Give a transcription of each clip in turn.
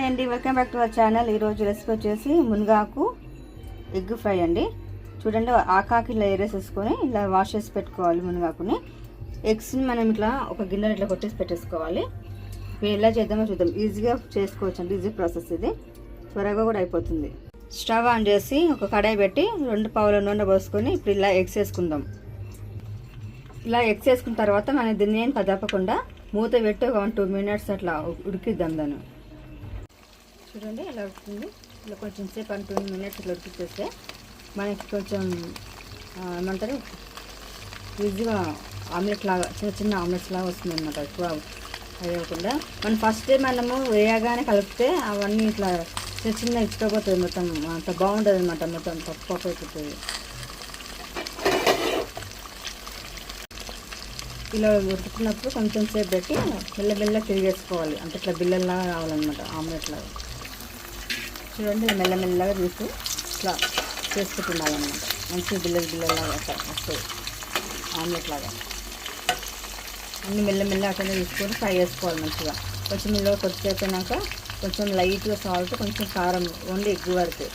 Hi అండి, welcome back to our channel. ఈరోజు recipe వచ్చేసి మునగాకు ఎగ్ ఫ్రై అండి. చూడండి, ఆకాకి ఇలా ఏరేసేసుకొని ఇలా వాష్ చేసి పెట్టుకోవాలి. మునగాకుని ఎగ్స్ని మనం ఇట్లా ఒక గిన్నెలో ఇట్లా కొట్టేసి పెట్టేసుకోవాలి. ఇప్పుడు ఎలా చేద్దామో చూద్దాం. ఈజీగా చేసుకోవచ్చు అండి, ఈజీ ప్రాసెస్ ఇది, త్వరగా కూడా అయిపోతుంది. స్టవ్ ఆన్ చేసి ఒక కడాయి పెట్టి 2 పావుల నూనె పోసుకొని ఇప్పుడు ఇలా ఎగ్స్ వేసుకుందాం. ఇలా ఎగ్స్ వేసుకున్న తర్వాత మనం దీన్ని ఏం కదపకుండా మూత పెట్టి ఒక 1-2 minutes అట్లా ఉడికిద్దాం. దాన్ని చూడండి ఇలా ఉడుకుతుంది. ఇలా కొంచెం సేపు 1-2 minutes ఇట్లా ఉడికిచ్చేస్తే మనకి కొంచెం ఏమంటారు ఈజీగా ఆమ్లెట్ లాగా చిన్న ఆమ్లెట్స్ లాగా వస్తుంది అనమాట. ఎక్కువ అయ్యకుండా మనం ఫస్ట్ మనము వేయగానే కలిపితే అవన్నీ ఇట్లా చిన్న ఇచ్చుకోపోతుంది, మొత్తం అంత బాగుంటుంది అనమాట. మొత్తం పప్పు అయిపోతుంది. ఇలా ఉడుకుతున్నప్పుడు కొంచెం సేపు పెట్టి మెల్లమెల్ల తిరిగేసుకోవాలి. అంటే ఇట్లా బిల్లల్లాగా రావాలన్నమాట, ఆమ్లెట్ లాగా. చూడండి, మెల్లమెల్లగా తీసి ఇట్లా చేసుకుంటున్నాలన్నమాట. మంచి బిల్లల్లాగా వస్తుంది ఆమ్లెట్ లాగా. అన్నీ మెల్లమెల్ల అట్లనే తీసుకొని ఫ్రై చేసుకోవాలి మంచిగా. కొంచెం ఇలా కొద్దిసేపు అయినాక కొంచెం లైట్గా సాల్ట్, కొంచెం కారం, ఓన్లీ ఎగ్ వరకు.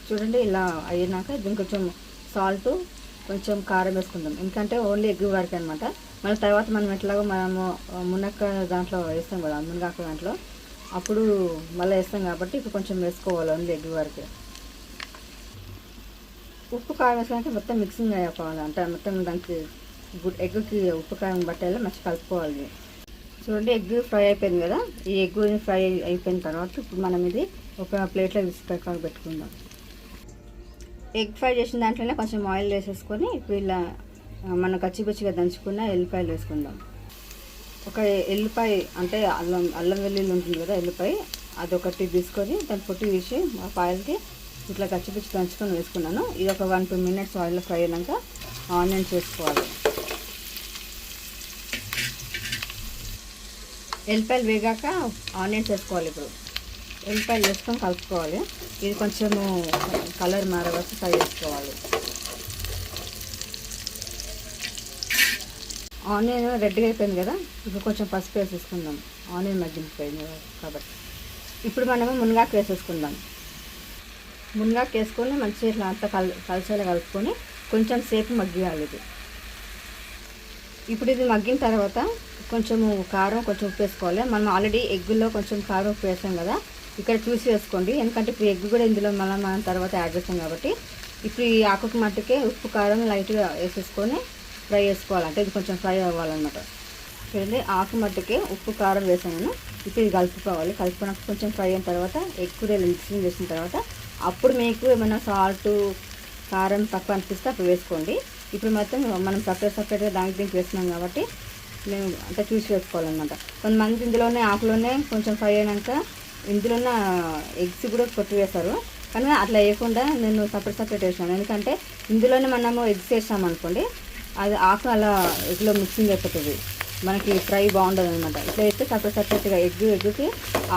చూడండి, ఇలా అయినాక దీనికి కొంచెం సాల్ట్, కొంచెం కారం వేసుకుందాం. ఎందుకంటే ఓన్లీ ఎగ్ వరకు అనమాట. మళ్ళీ తర్వాత మనం ఎట్లాగో మనము మునక్కాయ దాంట్లో వేస్తాం కదా, మునగాకు దాంట్లో, అప్పుడు మళ్ళీ వేస్తాం కాబట్టి ఇప్పుడు కొంచెం వేసుకోవాలి ఓన్లీ ఎగ్ వరకు. ఉప్పు కారం వేసుకుంటే మొత్తం మిక్సింగ్ అయిపోవాలి. అంటే మొత్తం దానికి ఎగ్కి ఉప్పు కారం బట్టేలా మంచిగా కలుపుకోవాలి. చూడండి, ఎగ్ ఫ్రై అయిపోయింది కదా. ఈ ఎగ్ ఫ్రై అయిపోయిన తర్వాత ఇప్పుడు మనం ఇది ఒక ప్లేట్లో తీసుకొని పెట్టుకుందాం. ఎగ్ ఫ్రై చేసిన దాంట్లోనే కొంచెం ఆయిల్ వేసేసుకొని ఇప్పుడు ఇలా మనం కచ్చిపచ్చిగా దంచుకున్న ఎల్లిపాయలు వేసుకుందాం. ఒక ఎల్లిపాయ అంటే అల్లం వెల్లుల్లి ఉంటుంది కదా, ఎల్లిపాయ అదొకటి తీసుకొని దాన్ని పొట్టి తీసి ఆ పాయలకి ఇట్లా కచ్చిపచ్చి దంచుకొని వేసుకున్నాను. ఇది ఒక 1-2 minutes ఆయిల్లో ఫ్రై అయినాక ఆనియన్స్ వేసుకోవాలి. ఎల్లిపాయలు వేగాక ఆనియన్స్ వేసుకోవాలి. ఇప్పుడు ఎల్లిపాయలు వేసుకొని కలుపుకోవాలి. ఇది కొంచెము కలర్ మారే వరకు ఫ్రై చేసుకోవాలి. ఆనియన్ రెడ్గా అయిపోయింది కదా, ఇప్పుడు కొంచెం పసుపు వేసేసుకుందాం. ఆనియన్ మగ్గిపోయింది కాబట్టి ఇప్పుడు మనము మునగాకు వేసేసుకుందాం. మునగాకు వేసుకొని మంచిగా ఇట్లా అంతా కలిసేలా కలుపుకొని కొంచెం సేపు మగ్గియాలి ఇది. ఇప్పుడు ఇది మగ్గిన తర్వాత కొంచెము కారం, కొంచెం ఉప్పు వేసుకోవాలి. మనం ఆల్రెడీ ఎగ్గులో కొంచెం కారం ఉప్పు వేసాం కదా, ఇక్కడ చూసి వేసుకోండి. ఎందుకంటే ఇప్పుడు ఎగ్ కూడా ఇందులో మనం తర్వాత యాడ్ చేస్తాం కాబట్టి ఇప్పుడు ఈ ఆకుకు మట్టుకే ఉప్పు కారం లైట్గా వేసేసుకొని ఫ్రై చేసుకోవాలి. అంటే ఇది కొంచెం ఫ్రై అవ్వాలన్నమాట. చూడండి, ఆకు మట్టుకే ఉప్పు కారం వేసాను. ఇప్పుడు ఇది కలుపుకోవాలి. కలుపుకున్నాక కొంచెం ఫ్రై అయిన తర్వాత ఎగ్ కూడా మిక్సింగ్ చేసిన తర్వాత అప్పుడు మీకు ఏమైనా సాల్ట్, కారం తక్కువ అనిపిస్తే అప్పుడు వేసుకోండి. ఇప్పుడు మొత్తం మనం సపరేట్గా దీనికి వేస్తున్నాం కాబట్టి మేము అంటే చూసి వేసుకోవాలన్నమాట. కొంతమంది ఇందులోనే ఆకులోనే కొంచెం ఫ్రై అయినాక ఇందులోనే ఎగ్స్ కూడా కొట్టి వేస్తారు. కానీ అట్లా వేయకుండా నేను సపరేట్ వేసాను. ఎందుకంటే ఇందులోనే మనము ఎగ్స్ వేసామనుకోండి, అది ఆకు అలా ఎగ్లో మిక్సింగ్ అయిపోతుంది, మనకి ఫ్రై బాగుండదు అనమాట. ఇట్లా వేస్తే సపరేట్గా ఎగ్కి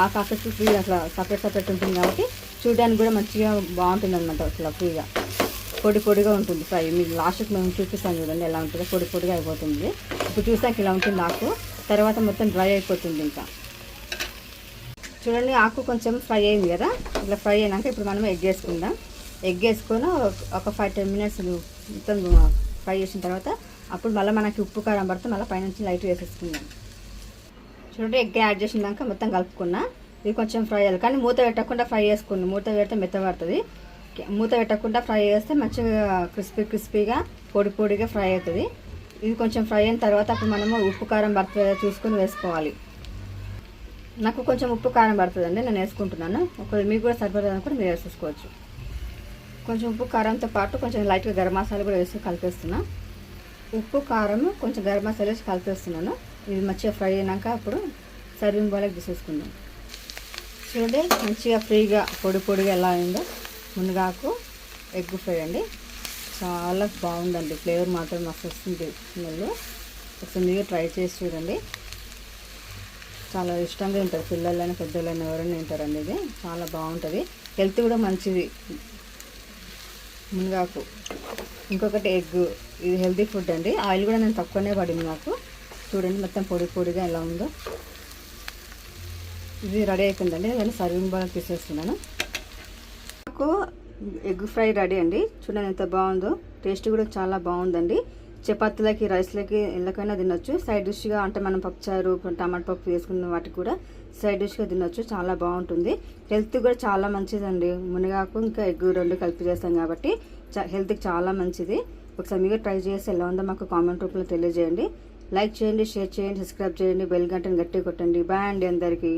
ఆకుకి ఫ్రీ అట్లా సపరేట్ ఉంటుంది కాబట్టి చూడడానికి కూడా మంచిగా బాగుంటుంది అనమాట. అట్లా ఫ్రీగా పొడిగా ఉంటుంది ఫ్రై. మీకు లాస్ట్కి మేము చూపిస్తాను చూడండి ఎలా ఉంటుందో. పొడిగా అయిపోతుంది. ఇప్పుడు చూసాక ఇలా ఉంటుంది ఆకు. తర్వాత మొత్తం డ్రై అయిపోతుంది. ఇంకా చూడండి, ఆకు కొంచెం ఫ్రై అయింది కదా. ఇలా ఫ్రై అయినాక ఇప్పుడు మనం ఎగ్ వేసుకుందాం. ఎగ్ వేసుకొని ఒక 5-10 minutes మొత్తం ఫ్రై చేసిన తర్వాత అప్పుడు మళ్ళీ మనకి ఉప్పు కారం పడితే మళ్ళీ పైనుంచి లైట్ వేసేసుకుందాం. చూడండి, ఎగ్ యాడ్ చేసినాక మొత్తం కలుపుకున్నా. ఇది కొంచెం ఫ్రై అయ్యాలి, కానీ మూత పెట్టకుండా ఫ్రై చేసుకోండి. మూత పెడితే మెత్తబడుతుంది. మూత పెట్టకుండా ఫ్రై చేస్తే మంచిగా క్రిస్పీగా పొడిగా ఫ్రై అవుతుంది. ఇది కొంచెం ఫ్రై అయిన తర్వాత అప్పుడు మనము ఉప్పు కారం పడుతుందో చూసుకొని వేసుకోవాలి. నాకు కొంచెం ఉప్పు కారం పడుతుందండి, నేను వేసుకుంటున్నాను. ఒకవేళ మీకు కూడా సరిపడదని కూడా మీరు వేసేసుకోవచ్చు. కొంచెం ఉప్పు కారంతో పాటు కొంచెం లైట్గా గరం మసాలా కూడా వేసి కలిపేస్తున్నా. ఉప్పు కారం కొంచెం గరం మసాలా వేసి కలిపేస్తున్నాను. ఇది మంచిగా ఫ్రై అయినాక అప్పుడు సర్వింగ్ బౌల్కి తీసేసుకుందాం. చూడండి, మంచిగా ఫ్రీగా పొడిగా ఎలా అయిందో మునగాకు ఎగ్ ఫ్రై అండి. చాలా బాగుందండి. ఫ్లేవర్ మాత్రం మస్తు వస్తుంది స్మెల్. ఒకసారి మీరు ట్రై చేసి చూడండి. చాలా ఇష్టంగా తింటారు పిల్లలైనా పెద్దలైనా ఎవరైనా తింటారండి. ఇది చాలా బాగుంటుంది, హెల్త్ కూడా మంచిది మునగాకు. ఇంకొకటి ఎగ్, ఇది హెల్తీ ఫుడ్ అండి. ఆయిల్ కూడా నేను తక్కువనే పడింది నాకు. చూడండి మొత్తం పొడిగా ఎలా ఉందో. ఇది రెడీ అయిపోయిందండి. నేను సర్వింగ్ బౌల్ తీసేస్తున్నాను. నాకు ఎగ్ ఫ్రై రెడీ అండి. చూడండి ఎంత బాగుందో. టేస్ట్ కూడా చాలా బాగుందండి. చపాతీలకి, రైస్లకి ఎల్లకైనా తినొచ్చు. సైడ్ డిష్గా అంటే మనం పప్పుచారు, టమాటా పప్పు వేసుకున్న వాటికి కూడా సైడ్ డిష్గా తినొచ్చు. చాలా బాగుంటుంది. హెల్త్ కూడా చాలా మంచిదండి. మునగాకు ఇంకా ఎగ్ రెండు కలిపి చేస్తాం కాబట్టి హెల్త్కి చాలా మంచిది. ఒకసారి మీరు ట్రై చేసి ఎలా ఉందో మాకు కామెంట్ రూపంలో తెలియజేయండి. లైక్ చేయండి, షేర్ చేయండి, సబ్స్క్రైబ్ చేయండి, బెల్ గంటను గట్టిగా కొట్టండి. బాయ్ అండి అందరికీ.